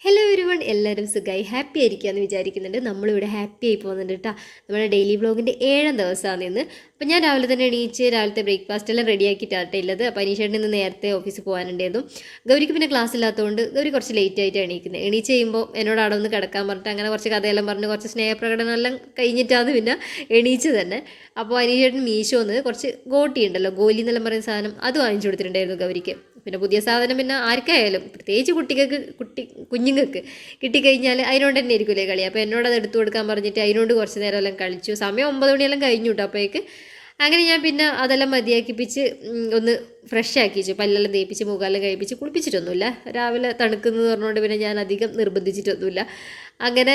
Hello everyone, എല്ലാവരും സുഖമായി happy ആയിരിക്കുകയെന്ന് വിചാരിക്കുന്നുണ്ട്. നമ്മളിവിടെ ഹാപ്പി ആയി പോകുന്നുണ്ട് കേട്ടോ. നമ്മുടെ ഡെയിലി വ്ളോഗിൻ്റെ 7ാം ദിവസമാണ് ഇന്ന്. അപ്പോൾ ഞാൻ രാവിലെ തന്നെ എണീച്ച് രാവിലത്തെ ബ്രേക്ക്ഫാസ്റ്റ് എല്ലാം റെഡിയാക്കിയിട്ടാണ് ഉള്ളത്. അപ്പോൾ അനീഷേട്ടൻ ഇന്ന് നേരത്തെ ഓഫീസിൽ പോകാനുണ്ടായിരുന്നു. ഗൗരിക്ക് പിന്നെ ക്ലാസ് ഇല്ലാത്തതുകൊണ്ട് ഗൗരി കുറച്ച് ലേറ്റ് ആയിട്ട് എണീക്കുന്നത്. എണീച്ച് കഴിയുമ്പോൾ എന്നോട് അവിടെ ഒന്ന് കിടക്കാൻ പറഞ്ഞിട്ട് അങ്ങനെ കുറച്ച് കഥയെല്ലാം പറഞ്ഞ് കുറച്ച് സ്നേഹപ്രകടനം എല്ലാം കഴിഞ്ഞിട്ടാണ് പിന്നെ എണീച്ച് തന്നെ. അപ്പോൾ അനീഷേട്ടൻ മീശോന്ന് കുറച്ച് ഗോട്ടി ഉണ്ടല്ലോ, ഗോലി എന്നെല്ലാം പറയുന്ന സാധനം, അത് വാങ്ങിച്ചു കൊടുത്തിട്ടുണ്ടായിരുന്നു ഗൗരിക്ക്. പിന്നെ പുതിയ സാധനം പിന്നെ ആർക്കായാലും പ്രത്യേകിച്ച് കുഞ്ഞുങ്ങൾക്ക് കിട്ടിക്കഴിഞ്ഞാൽ അതിനോട് തന്നെ ആയിരിക്കുമല്ലേ കളി. അപ്പോൾ എന്നോട് അത് എടുത്തു കൊടുക്കാൻ പറഞ്ഞിട്ട് അതിനോട് കുറച്ച് നേരം എല്ലാം കളിച്ചു. സമയം 9 മണിയെല്ലാം കഴിഞ്ഞു കേട്ടോ. അപ്പോഴേക്ക് അങ്ങനെ ഞാൻ പിന്നെ അതെല്ലാം മതിയാക്കിപ്പിച്ച് ഒന്ന് ഫ്രഷ് ആക്കിച്ചു, പല്ലെല്ലാം തേപ്പിച്ച് മുഖമെല്ലാം കഴിപ്പിച്ച് കുളിപ്പിച്ചിട്ടൊന്നുമില്ല. രാവിലെ തണുക്കുന്നത് പറഞ്ഞുകൊണ്ട് പിന്നെ ഞാൻ അധികം നിർബന്ധിച്ചിട്ടൊന്നുമില്ല. അങ്ങനെ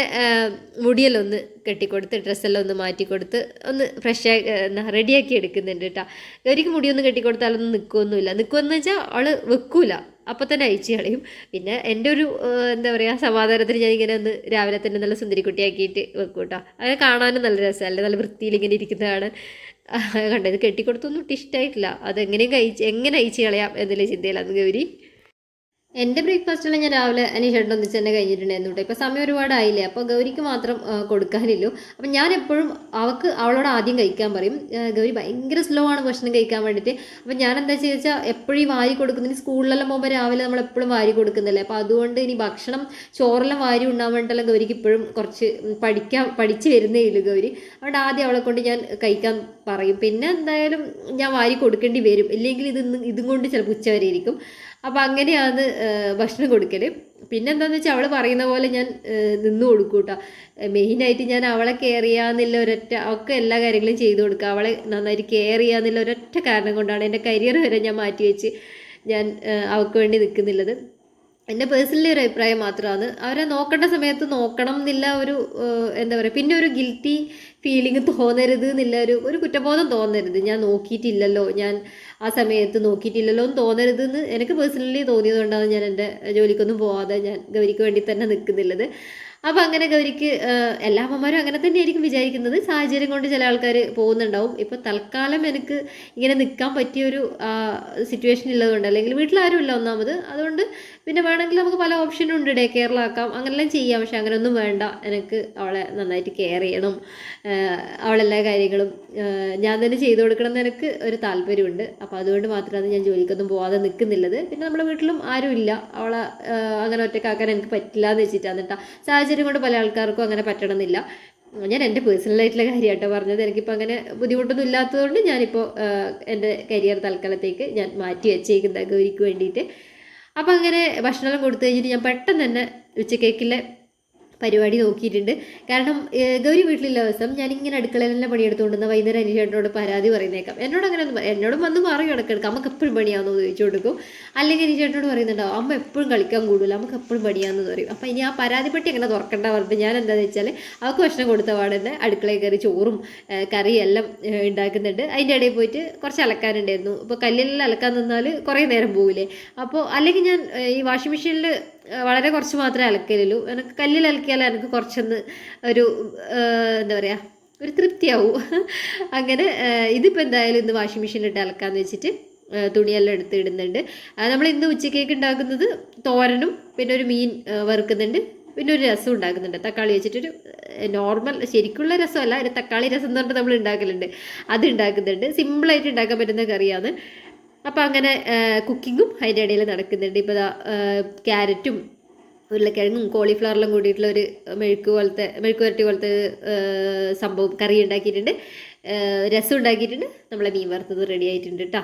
മുടിയെല്ലാം ഒന്ന് കെട്ടിക്കൊടുത്ത് ഡ്രസ്സെല്ലാം ഒന്ന് മാറ്റിക്കൊടുത്ത് ഒന്ന് ഫ്രഷ് റെഡിയാക്കി എടുക്കുന്നുണ്ട് കേട്ടോ. ഗൗരിക്ക് മുടിയൊന്നും കെട്ടിക്കൊടുത്താലൊന്നും നിൽക്കുമെന്ന് വെച്ചാൽ അവൾ വെക്കൂല, അപ്പം തന്നെ അയച്ചു കളയും. പിന്നെ എൻ്റെ ഒരു എന്താ പറയുക സമാധാനത്തിന് ഞാൻ ഇങ്ങനെ ഒന്ന് രാവിലെ തന്നെ നല്ല സുന്ദരിക്കുട്ടിയാക്കിയിട്ട് വെക്കും കേട്ടോ. അങ്ങനെ കാണാനും നല്ല രസമല്ലേ, നല്ല വൃത്തിയിൽ ഇങ്ങനെ ഇരിക്കുന്ന കാണാൻ. കണ്ടത് കെട്ടിക്കൊടുത്തൊന്നും ഒട്ടും ഇഷ്ടമായിട്ടില്ല. എങ്ങനെ അയച്ചു കളയാം എന്നുള്ള ചിന്തയിലാണ് ഗൗരി. എൻ്റെ ബ്രേക്ക്ഫാസ്റ്റെല്ലാം ഞാൻ രാവിലെ അനീഷേട്ടൻ ഒന്നിച്ച് തന്നെ കഴിഞ്ഞിട്ടുണ്ടായിരുന്നു കേട്ടോ. ഇപ്പോൾ സമയം ഒരുപാടായില്ലേ, അപ്പോൾ ഗൗരിക്ക് മാത്രം കൊടുക്കാനില്ലു. അപ്പം ഞാൻ എപ്പോഴും അവളോട് ആദ്യം കഴിക്കാൻ പറയും. ഗൗരി ഭയങ്കര സ്ലോ ആണ് ഭക്ഷണം കഴിക്കാൻ വേണ്ടിയിട്ട്. അപ്പം ഞാൻ എന്താ വെച്ചാൽ എപ്പോഴും ഈ വാരി കൊടുക്കുന്നതിന് സ്കൂളിലെല്ലാം പോകുമ്പോൾ രാവിലെ നമ്മൾ എപ്പോഴും വാരി കൊടുക്കുന്നില്ലേ. അപ്പോൾ അതുകൊണ്ട് ഇനി ഭക്ഷണം ചോറെല്ലാം വാരി ഉണ്ടാകാൻ വേണ്ടിയിട്ടെല്ലാം ഗൗരിക്ക് ഇപ്പോഴും കുറച്ച് പഠിച്ച് വരുന്നേ ഇല്ലു ഗൗരി. അതുകൊണ്ട് ആദ്യം അവളെ കൊണ്ട് ഞാൻ കഴിക്കാൻ പറയും. പിന്നെ എന്തായാലും ഞാൻ വാരി കൊടുക്കേണ്ടി വരും, ഇല്ലെങ്കിൽ ഇതും കൊണ്ട് ചിലപ്പോൾ ഉച്ച വരെ ഇരിക്കും. അപ്പം അങ്ങനെയാണ് ഭക്ഷണം കൊടുക്കൽ. പിന്നെന്താണെന്ന് വെച്ചാൽ അവൾ പറയുന്ന പോലെ ഞാൻ നിന്ന് കൊടുക്കും കേട്ടോ. മെയിനായിട്ട് ഞാൻ അവളെ കെയർ ചെയ്യാന്നുള്ള ഒക്കെ എല്ലാ കാര്യങ്ങളും ചെയ്തു കൊടുക്കുക. അവളെ നന്നായിട്ട് കെയർ ചെയ്യാന്നുള്ള ഒരൊറ്റ കാരണം കൊണ്ടാണ് എൻ്റെ കരിയർ വരെ ഞാൻ മാറ്റിവെച്ച് ഞാൻ അവൾക്ക് വേണ്ടി നിൽക്കുന്നുള്ളത്. എൻ്റെ പേഴ്സണലി ഒരു അഭിപ്രായം മാത്രമാണ്. അവരെ നോക്കേണ്ട സമയത്ത് നോക്കണം എന്നില്ല ഒരു എന്താ പറയുക, പിന്നെ ഒരു ഗിൽറ്റി ഫീലിംഗ് തോന്നരുത് എന്നില്ല, ഒരു കുറ്റബോധം തോന്നരുത്. ഞാൻ നോക്കിയിട്ടില്ലല്ലോ, ഞാൻ ആ സമയത്ത് നോക്കിയിട്ടില്ലല്ലോ എന്ന് തോന്നരുത് എന്ന് എനിക്ക് പേഴ്സണലി തോന്നിയതുകൊണ്ടാണ് ഞാൻ എൻ്റെ ജോലിക്കൊന്നും പോവാതെ ഞാൻ ഗൗരിക്ക് വേണ്ടി തന്നെ നിൽക്കുന്നുള്ളത്. അപ്പം അങ്ങനെ ഗൗരിക്ക് എല്ലാ അമ്മമാരും അങ്ങനെ തന്നെയായിരിക്കും വിചാരിക്കുന്നത്. സാഹചര്യം കൊണ്ട് ചില ആൾക്കാർ പോകുന്നുണ്ടാവും. ഇപ്പോൾ തൽക്കാലം എനിക്ക് ഇങ്ങനെ നിൽക്കാൻ പറ്റിയൊരു സിറ്റുവേഷൻ ഉള്ളതുകൊണ്ട്, അല്ലെങ്കിൽ വീട്ടിലാരും ഇല്ല ഒന്നാമത്, അതുകൊണ്ട് പിന്നെ വേണമെങ്കിൽ നമുക്ക് പല ഓപ്ഷനും ഉണ്ട്, ഡേ കെയറിലാക്കാം, അങ്ങനെല്ലാം ചെയ്യാം. പക്ഷെ അങ്ങനെയൊന്നും വേണ്ട, എനിക്ക് അവളെ നന്നായിട്ട് കെയർ ചെയ്യണം, അവളെല്ലാ കാര്യങ്ങളും ഞാൻ തന്നെ ചെയ്തു കൊടുക്കണം എന്ന് എനിക്ക് ഒരു താല്പര്യമുണ്ട്. അപ്പോൾ അതുകൊണ്ട് മാത്രമാണ് ഞാൻ ജോലിക്കൊന്നും പോകാതെ നിൽക്കുന്നുള്ളത്. പിന്നെ നമ്മുടെ വീട്ടിലും ആരും ഇല്ല, അവളെ അങ്ങനെ ഒറ്റക്കാക്കാൻ എനിക്ക് പറ്റില്ല എന്ന് വെച്ചിട്ടാണ് കേട്ടോ. സാഹചര്യം കൊണ്ട് പല ആൾക്കാർക്കും അങ്ങനെ പറ്റണമെന്നില്ല. ഞാൻ എൻ്റെ പേഴ്സണലായിട്ടുള്ള കാര്യമായിട്ടോ പറഞ്ഞത്. എനിക്കിപ്പോൾ അങ്ങനെ ബുദ്ധിമുട്ടൊന്നും ഇല്ലാത്തതുകൊണ്ട് ഞാനിപ്പോൾ എൻ്റെ കരിയർ തൽക്കാലത്തേക്ക് ഞാൻ മാറ്റി വെച്ചേക്കുന്ന ഗൗരിക്ക് വേണ്ടിയിട്ട്. അപ്പം അങ്ങനെ ഭക്ഷണം കൊടുത്തു കഴിഞ്ഞിട്ട് ഞാൻ പെട്ടെന്ന് തന്നെ ഉച്ചക്കേക്കിലെ പരിപാടി നോക്കിയിട്ടുണ്ട്. കാരണം ഗൗരി വീട്ടിലുള്ള ദിവസം ഞാനിങ്ങനെ അടുക്കളയിലെല്ലാം പണിയെടുത്തുകൊണ്ടിരുന്ന വൈകുന്നേരം അനീഷേട്ടനോട് പരാതി പറയുന്നേക്കാം. എന്നോടും വന്ന് മാറി കിടക്കെടുക്കാം, നമുക്ക് എപ്പോഴും പണിയാണെന്ന് ചോദിച്ചു കൊടുക്കും. അല്ലെങ്കിൽ അനീഷേട്ടനോട് പറയുന്നുണ്ടാവും, അമ്മ എപ്പോഴും കളിക്കാൻ കൂടില്ല, നമുക്ക് എപ്പോഴും പണിയാണെന്ന് പറയും. അപ്പം ഇനി ആ പരാതിപ്പെട്ടി അങ്ങനെ തുറക്കണ്ട പറഞ്ഞിട്ട് ഞാൻ എന്താണെന്ന് വെച്ചാൽ അവൾക്ക് ഭക്ഷണം കൊടുത്ത പാടെ തന്നെ അടുക്കളയിൽ കയറി ചോറും കറിയും എല്ലാം ഉണ്ടാക്കുന്നുണ്ട്. അതിൻ്റെ ഇടയിൽ പോയിട്ട് കുറച്ച് അലക്കാനുണ്ടായിരുന്നു. ഇപ്പോൾ കല്ലിലെല്ലാം അലക്കാൻ നിന്നാൽ കുറേ നേരം പോകില്ലേ. അപ്പോൾ അല്ലെങ്കിൽ ഞാൻ ഈ വാഷിംഗ് മെഷീനിൽ വളരെ കുറച്ച് മാത്രമേ അലക്കലുള്ളൂ. എനിക്ക് കല്ലിൽ അലക്കിയാൽ എനിക്ക് കുറച്ചൊന്ന് ഒരു എന്താ പറയുക, ഒരു തൃപ്തിയാവും. അങ്ങനെ ഇതിപ്പോൾ എന്തായാലും ഇന്ന് വാഷിംഗ് മെഷീനിലിട്ട് അലക്കാമെന്ന് വെച്ചിട്ട് തുണിയെല്ലാം എടുത്ത് ഇടുന്നുണ്ട്. നമ്മൾ ഇന്ന് ഉച്ചക്കേക്ക് ഉണ്ടാക്കുന്നത് തോരനും പിന്നെ ഒരു മീൻ വറുക്കുന്നുണ്ട്, പിന്നെ ഒരു രസം ഉണ്ടാക്കുന്നുണ്ട്. തക്കാളി വെച്ചിട്ടൊരു നോർമൽ ശരിക്കുള്ള രസമല്ല, ഒരു തക്കാളി രസം എന്ന് പറഞ്ഞിട്ട് നമ്മൾ ഉണ്ടാക്കലുണ്ട്, അത് ഉണ്ടാക്കുന്നുണ്ട്. സിമ്പിളായിട്ട് ഉണ്ടാക്കാൻ പറ്റുന്ന കറിയാണ്. അപ്പം അങ്ങനെ കുക്കിങ്ങും അതിൻ്റെ ഇടയിൽ നടക്കുന്നുണ്ട്. ഇപ്പോൾ ക്യാരറ്റും ഉരുളക്കിഴങ്ങും കോളിഫ്ലവറിലും കൂടിയിട്ടുള്ള ഒരു മെഴുക്ക് വരട്ടി പോലത്തെ സംഭവം കറി ഉണ്ടാക്കിയിട്ടുണ്ട്, രസം ഉണ്ടാക്കിയിട്ടുണ്ട്, നമ്മളെ മീൻ വറുത്തത് റെഡി ആയിട്ടുണ്ട് കേട്ടോ.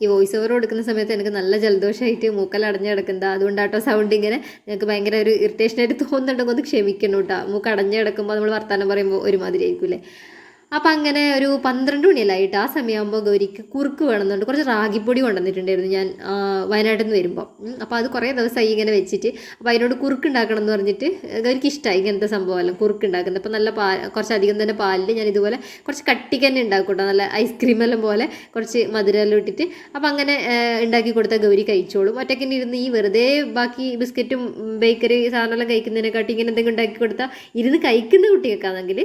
ഈ വോയിസ് ഓവർ കൊടുക്കുന്ന സമയത്ത് എനിക്ക് നല്ല ജലദോഷമായിട്ട് മൂക്കെല്ലാം അടഞ്ഞു കിടക്കുന്നത്, അതുകൊണ്ടാട്ടോ സൗണ്ട് ഇങ്ങനെ ഞങ്ങൾക്ക് ഭയങ്കര ഒരു ഇറിറ്റേഷനായിട്ട് തോന്നുന്നുണ്ടെങ്കിൽ ഒന്ന് ക്ഷമിക്കണം കേട്ടോ. മൂക്ക് അടഞ്ഞു കിടക്കുമ്പോൾ നമ്മൾ വർത്താനം പറയുമ്പോൾ ഒരുമാതിരി ആയിരിക്കൂലേ. അപ്പം അങ്ങനെ ഒരു 12 മണിയല്ലായിട്ട് ആ സമയമാകുമ്പോൾ ഗൗരിക്ക് കുറുക്ക് വേണമെന്നുണ്ട്. കുറച്ച് റാഗിപ്പൊടി കൊണ്ടുവന്നിട്ടുണ്ടായിരുന്നു ഞാൻ വയനാട്ടിൽ നിന്ന് വരുമ്പോൾ. അപ്പോൾ അത് കുറേ ദിവസമായി ഇങ്ങനെ വെച്ചിട്ട്, അപ്പോൾ അതിനോട് കുറുക്ക് ഉണ്ടാക്കണം എന്ന് പറഞ്ഞിട്ട് ഗൗരിക്ക് ഇഷ്ടമായി ഇങ്ങനത്തെ സംഭവമെല്ലാം കുറുക്ക് ഉണ്ടാക്കുന്നത്. അപ്പോൾ നല്ല കുറച്ചധികം തന്നെ പാലിൽ ഞാൻ ഇതുപോലെ കുറച്ച് കട്ടിക്ക് തന്നെ ഉണ്ടാക്കും കേട്ടോ, നല്ല ഐസ്ക്രീമെല്ലാം പോലെ കുറച്ച് മധുരമെല്ലാം ഇട്ടിട്ട്. അപ്പോൾ അങ്ങനെ ഉണ്ടാക്കി കൊടുത്താൽ ഗൗരി കഴിച്ചോളും. ഒറ്റയ്ക്ക് ഇരുന്ന് ഈ വെറുതെ ബാക്കി ബിസ്ക്കറ്റും ബേക്കറി സാധനമെല്ലാം കഴിക്കുന്നതിനെക്കാട്ടി ഇങ്ങനെ എന്തെങ്കിലും ഉണ്ടാക്കി കൊടുത്താൽ ഇരുന്ന് കഴിക്കുന്ന കുട്ടികൾക്കാണെങ്കിൽ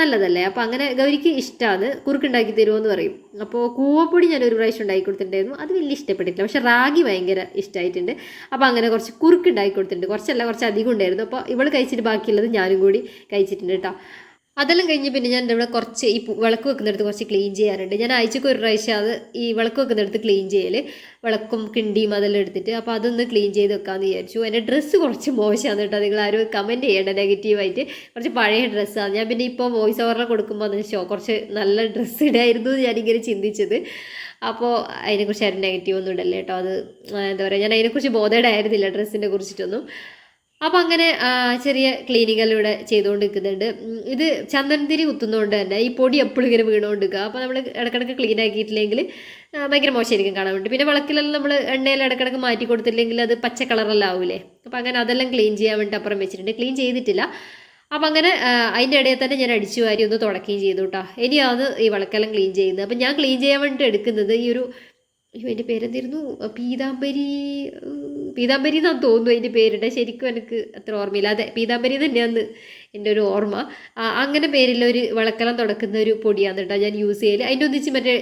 നല്ലതല്ലേ. അപ്പോൾ അങ്ങനെ ഗൗരിക്ക് ഇഷ്ടമാണ്, കുറുക്കുണ്ടാക്കി തരുമോ എന്ന് പറയും. അപ്പോൾ കൂവപ്പൊടി ഞാൻ ഒരു പ്രാവശ്യം ഉണ്ടാക്കി കൊടുത്തിട്ടുണ്ടായിരുന്നു, അത് വലിയ ഇഷ്ടപ്പെട്ടിട്ടില്ല. പക്ഷേ റാഗി ഭയങ്കര ഇഷ്ടമായിട്ടുണ്ട്. അപ്പോൾ അങ്ങനെ കുറച്ച് കുറുക്ക് ഉണ്ടാക്കി കൊടുത്തിട്ടുണ്ട്, കുറച്ച് അധികം ഉണ്ടായിരുന്നു. അപ്പോൾ ഇവൾ കഴിച്ചിട്ട് ബാക്കിയുള്ളത് ഞാനും കൂടി കഴിച്ചിട്ടുണ്ട് കേട്ടോ. അതെല്ലാം കഴിഞ്ഞ് പിന്നെ ഞാൻ ഇവിടെ കുറച്ച് ഈ വിളക്ക് വെക്കുന്നിടത്ത് കുറച്ച് ക്ലീൻ ചെയ്യാറുണ്ട്. ഞാൻ ആഴ്ചക്ക് ഒരു പ്രാവശ്യം അത് ഈ വിളക്ക് വെക്കുന്നിടത്ത് ക്ലീൻ ചെയ്യൽ, വിളക്കും കിണ്ടിയും അതെല്ലാം എടുത്തിട്ട്. അപ്പോൾ അതൊന്ന് ക്ലീൻ ചെയ്ത് വെക്കാമെന്ന് വിചാരിച്ചു. എൻ്റെ ഡ്രസ്സ് കുറച്ച് മോശമാണ് കേട്ടോ, നിങ്ങൾ ആരും കമൻറ്റ് ചെയ്യേണ്ട നെഗറ്റീവായിട്ട്. കുറച്ച് പഴയ ഡ്രസ്സാണ്. ഞാൻ പിന്നെ ഇപ്പോൾ വോയിസ് ഓവറിൽ കൊടുക്കുമ്പോൾ അതിന് കുറച്ച് നല്ല ഡ്രസ്സ് ഇടായിരുന്നു ഞാനിങ്ങനെ ചിന്തിച്ചത്. അപ്പോൾ അതിനെക്കുറിച്ച് ആരും നെഗറ്റീവ് ഒന്നും ഇടല്ലേ കേട്ടോ. അത് എന്താ പറയുക, ഞാൻ അതിനെക്കുറിച്ച് ബോധേഡായിരുന്നില്ല ഡ്രസ്സിനെ കുറിച്ചിട്ടൊന്നും. അപ്പോൾ അങ്ങനെ ചെറിയ ക്ലീനിങ്ങെല്ലാം ചെയ്തുകൊണ്ട് നിൽക്കുന്നുണ്ട്. ഇത് ചന്ദനത്തിരി കുത്തുന്നതുകൊണ്ട് തന്നെ ഈ പൊടി എപ്പോഴും ഇങ്ങനെ വീണുകൊണ്ടിരിക്കുക. അപ്പോൾ നമ്മൾ ഇടക്കിടക്ക് ക്ലീൻ ആക്കിയിട്ടില്ലെങ്കിൽ ഭയങ്കര മോശമായിരിക്കും കാണാൻ വേണ്ടി. പിന്നെ വിളക്കിലെല്ലാം നമ്മൾ എണ്ണയിൽ ഇടക്കിടക്ക് മാറ്റി കൊടുത്തില്ലെങ്കിൽ അത് പച്ച കളറെല്ലാം ആവില്ലേ. അപ്പോൾ അങ്ങനെ അതെല്ലാം ക്ലീൻ ചെയ്യാൻ വേണ്ടി അപ്പുറം വെച്ചിട്ടുണ്ട്, ക്ലീൻ ചെയ്തിട്ടില്ല. അപ്പം അങ്ങനെ അതിൻ്റെ ഇടയിൽ തന്നെ ഞാൻ അടിച്ചു വാരി ഒന്ന് തുടക്കുകയും ചെയ്തു കേട്ടോ. ഇനിയാണ് ഈ വിളക്കെല്ലാം ക്ലീൻ ചെയ്യുന്നത്. അപ്പം ഞാൻ ക്ലീൻ ചെയ്യാൻ വേണ്ടിയിട്ട് എടുക്കുന്നത് ഈ ഒരു, അതിൻ്റെ പേരെന്തായിരുന്നു, പീതാംബരി എന്നാണ് തോന്നുന്നു അതിൻ്റെ പേരുടെ, ശരിക്കും എനിക്ക് അത്ര ഓർമ്മയില്ല. അതെ, പീതാംബരി തന്നെയാണ് എൻ്റെ ഒരു ഓർമ്മ. അങ്ങനെ പേരിൽ ഒരു വിളക്കെല്ലാം തുടക്കുന്ന ഒരു പൊടിയാണ് കേട്ടോ ഞാൻ യൂസ് ചെയ്യൽ. അതിൻ്റെ ഒന്നിച്ച് മറ്റേ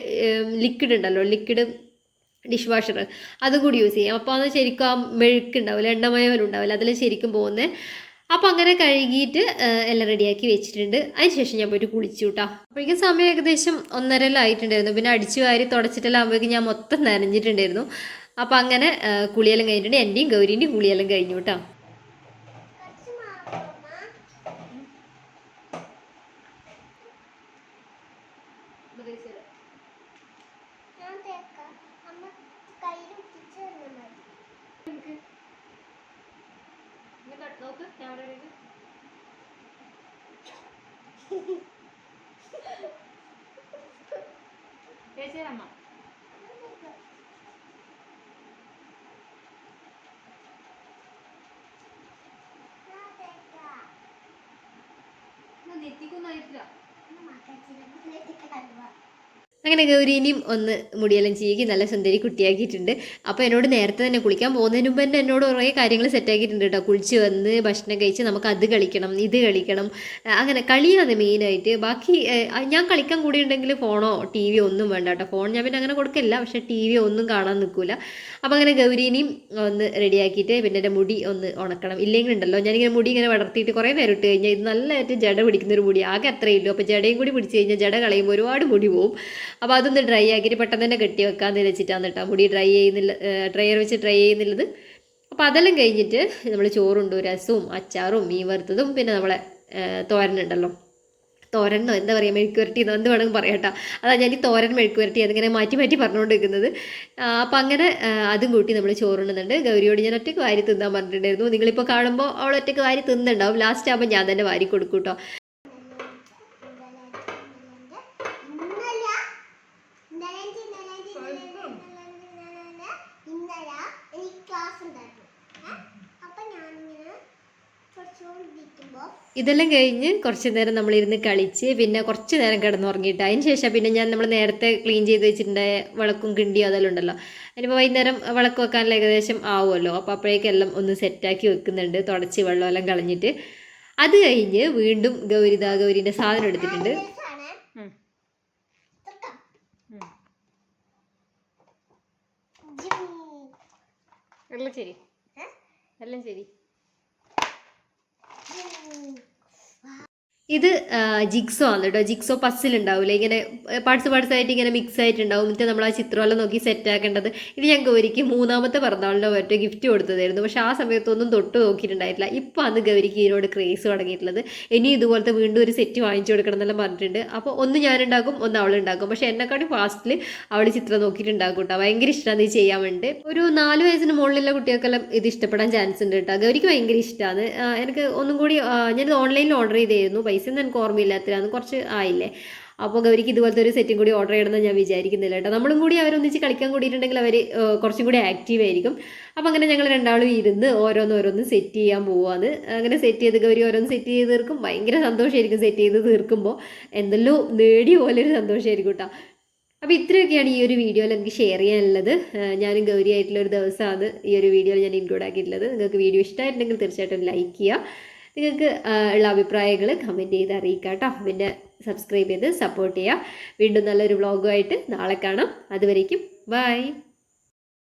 ലിക്വിഡ് ഉണ്ടല്ലോ, ലിക്വിഡ് ഡിഷ് വാഷർ, അതും കൂടി യൂസ് ചെയ്യാം. അപ്പോൾ അത് ശരിക്കും ആ മെഴുക്കുണ്ടാവില്ല, എണ്ണമയം ഉണ്ടാവില്ല, അതെല്ലാം ശരിക്കും പോകുന്നത്. അപ്പോൾ അങ്ങനെ കഴുകിയിട്ട് എല്ലാം റെഡിയാക്കി വെച്ചിട്ടുണ്ട്. അതിന് ശേഷം ഞാൻ പോയിട്ട് കുളിച്ചു കേട്ടോ. അപ്പോഴേക്കും സമയം ഏകദേശം 1:30 ആയിട്ടുണ്ടായിരുന്നു. പിന്നെ അടിച്ചു വാരി തുടച്ചിട്ടെല്ലാം ആകുമ്പോഴേക്കും ഞാൻ മൊത്തം നനഞ്ഞിട്ടുണ്ടായിരുന്നു. അപ്പോൾ അങ്ങനെ കുളിയെല്ലാം കഴിഞ്ഞിട്ടുണ്ട്. എൻ്റെയും ഗൗരീൻ്റെയും കുളിയെല്ലാം കഴിഞ്ഞു കേട്ടോ. നോക്ക് ക്യാമറയിലേക്ക്. ചേച്ചിയമ്മ നെറ്റിക്കൊന്നായിട്ടില്ല. അങ്ങനെ ഗൗരീനെയും ഒന്ന് മുടിയെല്ലാം ചീകി നല്ല സുന്ദരി കുട്ടിയാക്കിയിട്ടുണ്ട്. അപ്പോൾ എന്നോട് നേരത്തെ തന്നെ കുളിക്കാൻ പോകുന്നതിന് മുമ്പ് തന്നെ എന്നോട് കുറേ കാര്യങ്ങൾ സെറ്റാക്കിയിട്ടുണ്ട് കേട്ടോ. കുളിച്ച് വന്ന് ഭക്ഷണം കഴിച്ച് നമുക്ക് അത് കളിക്കണം ഇത് കളിക്കണം, അങ്ങനെ കളിയാണ് മെയിനായിട്ട്. ബാക്കി ഞാൻ കളിക്കാൻ കൂടിയുണ്ടെങ്കിൽ ഫോണോ ടി വിയോ ഒന്നും വേണ്ട കേട്ടോ. ഫോൺ ഞാൻ പിന്നെ അങ്ങനെ കൊടുക്കില്ല, പക്ഷേ ടി വിയോ ഒന്നും കാണാൻ നിൽക്കില്ല. അപ്പോൾ അങ്ങനെ ഗൗരീനെയും ഒന്ന് റെഡിയാക്കിയിട്ട് പിന്നെ എൻ്റെ മുടി ഒന്ന് ഉണക്കണം. ഇല്ലെങ്കിൽ ഉണ്ടല്ലോ ഞാനിങ്ങനെ മുടി ഇങ്ങനെ വളർത്തിയിട്ട് കുറേ നേരം ഇട്ട് കഴിഞ്ഞാൽ ഇത് നല്ലതായിട്ട് ജട പിടിക്കുന്നൊരു മുടി, ആകെ അത്രയേ ഉള്ളൂ. അപ്പോൾ ജടയും കൂടി പിടിച്ച് കഴിഞ്ഞാൽ ജട കളയുമ്പോൾ ഒരുപാട് മുടി പോവും. അപ്പോൾ അതൊന്ന് ഡ്രൈ ആക്കിയിട്ട് പെട്ടെന്ന് തന്നെ കെട്ടി വെക്കാമെന്ന് വെച്ചിട്ടാണ് കേട്ടോ മുടി ഡ്രയർ വെച്ച് ഡ്രൈ ചെയ്യുന്നുള്ളത്. അപ്പോൾ അതെല്ലാം കഴിഞ്ഞിട്ട് നമ്മൾ ചോറുണ്ട്, രസവും അച്ചാറും മീൻ വറുത്തതും പിന്നെ നമ്മളെ തോരനുണ്ടല്ലോ, തോരനോ എന്താ പറയുക, മെഴുക്കുവരട്ടിന്നോ എന്ത് വേണമെങ്കിൽ പറയാം കേട്ടോ. അതാ ഞാൻ ഈ തോരൻ മെഴുക്കുവരട്ടി അതിങ്ങനെ മാറ്റി മാറ്റി പറഞ്ഞുകൊണ്ടിരിക്കുന്നത്. അപ്പോൾ അങ്ങനെ അതും കൂട്ടി നമ്മൾ ചോറുണ്ടുന്നുണ്ട്. ഗൗരിയോട് ഞാൻ ഒറ്റയ്ക്ക് വാരി തിന്നാൻ പറഞ്ഞിട്ടുണ്ടായിരുന്നു. നിങ്ങളിപ്പോൾ കാണുമ്പോൾ അവൾ ഒറ്റയ്ക്ക് വാരി തിന്നുണ്ടാവും. ലാസ്റ്റ് ആകുമ്പോൾ ഞാൻ തന്നെ വാരി കൊടുക്കും കേട്ടോ. ഇതെല്ലാം കഴിഞ്ഞ് കുറച്ച് നേരം നമ്മളിരുന്ന് കളിച്ച് പിന്നെ കുറച്ച് നേരം കിടന്നുറങ്ങിയിട്ട് അതിന് ശേഷം പിന്നെ നമ്മൾ നേരത്തെ ക്ലീൻ ചെയ്ത് വെച്ചിട്ടുണ്ടായ വിളക്കും കിണ്ടിയും അതെല്ലാം ഉണ്ടല്ലോ. അതിനിപ്പോൾ വൈകുന്നേരം വിളക്ക് വെക്കാനുള്ള ഏകദേശം ആവുമല്ലോ. അപ്പോൾ അപ്പോഴേക്കെല്ലാം ഒന്ന് സെറ്റാക്കി വെക്കുന്നുണ്ട്, തുടച്ച് വെള്ളമെല്ലാം കളഞ്ഞിട്ട്. അത് കഴിഞ്ഞ് വീണ്ടും ഗൗരീൻ്റെ സാധനം എടുത്തിട്ടുണ്ട്. എല്ലാം ശരി, എല്ലാം ശരി. ഇത് ജിക്സോ ആണ് കേട്ടോ. ജിക്സോ പസിൽ ഉണ്ടാവില്ലേ, ഇങ്ങനെ പാർട്സ് ആയിട്ട് ഇങ്ങനെ മിക്സ് ആയിട്ടുണ്ടാവും. എന്നിട്ട് നമ്മൾ ആ ചിത്രമെല്ലാം നോക്കി സെറ്റ് ആക്കേണ്ടത്. ഇത് ഞാൻ ഗൗരിക്ക് 3ാമത്തെ പിറന്നാളിൻ്റെ മറ്റേ ഗിഫ്റ്റ് കൊടുത്തതായിരുന്നു. പക്ഷെ ആ സമയത്തൊന്നും തൊട്ട് നോക്കിയിട്ടുണ്ടായിട്ടില്ല. ഇപ്പോൾ അന്ന് ഗൗരിക്ക് ഇതിനോട് ക്രേസ് തുടങ്ങിയിട്ടുള്ളത്. ഇനി ഇതുപോലത്തെ വീണ്ടും ഒരു സെറ്റ് വാങ്ങിച്ചു കൊടുക്കണം എന്നെല്ലാം പറഞ്ഞിട്ടുണ്ട്. അപ്പോൾ ഒന്ന് ഞാനുണ്ടാക്കും, ഒന്ന് അവളുണ്ടാക്കും. പക്ഷേ എന്നെക്കാട്ടി ഫാസ്റ്റിൽ അവൾ ചിത്രം നോക്കിയിട്ടുണ്ടാക്കും കേട്ടോ. ഭയങ്കര ഇഷ്ടമാണ് ഇത് ചെയ്യാൻ വേണ്ടി. ഒരു 4 വയസ്സിന് മുകളിലുള്ള കുട്ടികൾക്കെല്ലാം ഇത് ഇഷ്ടപ്പെടാൻ ചാൻസ് ഉണ്ട് കേട്ടോ. ഗൗരിക്ക് ഭയങ്കര ഇഷ്ടമാണ്. എനിക്ക് ഒന്നും കൂടി ഞാനിത് ഓൺലൈനിൽ ഓർഡർ ചെയ്തായിരുന്നു. പൈസ ഒന്നും എനിക്ക് ഓർമ്മയില്ലാത്തതാണ്, കുറച്ച് ആയില്ലേ. അപ്പോൾ ഗൗരിക്ക് ഇതുപോലത്തെ ഒരു സെറ്റും കൂടി ഓർഡർ ചെയ്യണമെന്ന് ഞാൻ വിചാരിക്കുന്നില്ല കേട്ടോ. നമ്മളും കൂടി അവരൊന്നിച്ച് കളിക്കാൻ കൂടിയിട്ടുണ്ടെങ്കിൽ അവർ കുറച്ചും കൂടി ആക്റ്റീവ് ആയിരിക്കും. അപ്പോൾ അങ്ങനെ ഞങ്ങൾ രണ്ടാളും ഇരുന്ന് ഓരോന്ന് സെറ്റ് ചെയ്യാൻ പോവാണ്. അങ്ങനെ സെറ്റ് ചെയ്ത് ഗൗരി ഓരോന്ന് സെറ്റ് ചെയ്ത് തീർക്കും. ഭയങ്കര സന്തോഷമായിരിക്കും സെറ്റ് ചെയ്ത് തീർക്കുമ്പോൾ. എന്തെല്ലോ നേടിയ പോലെ ഒരു സന്തോഷമായിരിക്കും കേട്ടോ. അപ്പോൾ ഇത്രയൊക്കെയാണ് ഈ ഒരു വീഡിയോയിൽ എനിക്ക് ഷെയർ ചെയ്യാനുള്ളത്. ഞാനും ഗൗരി ആയിട്ടുള്ളൊരു ദിവസമാണ് ഈ ഒരു വീഡിയോയിൽ ഞാൻ ഇൻക്ലൂഡ് ആക്കിയിട്ടുള്ളത്. നിങ്ങൾക്ക് വീഡിയോ ഇഷ്ടമായിട്ടുണ്ടെങ്കിൽ തീർച്ചയായിട്ടും ലൈക്ക് ചെയ്യുക. നിങ്ങൾക്ക് ഉള്ള അഭിപ്രായങ്ങൾ കമൻറ്റ് ചെയ്ത് അറിയിക്കാം കേട്ടോ. പിന്നെ സബ്സ്ക്രൈബ് ചെയ്ത് സപ്പോർട്ട് ചെയ്യുക. വീണ്ടും നല്ലൊരു വ്ളോഗുമായിട്ട് നാളെ കാണാം. അതുവരേക്കും ബൈ.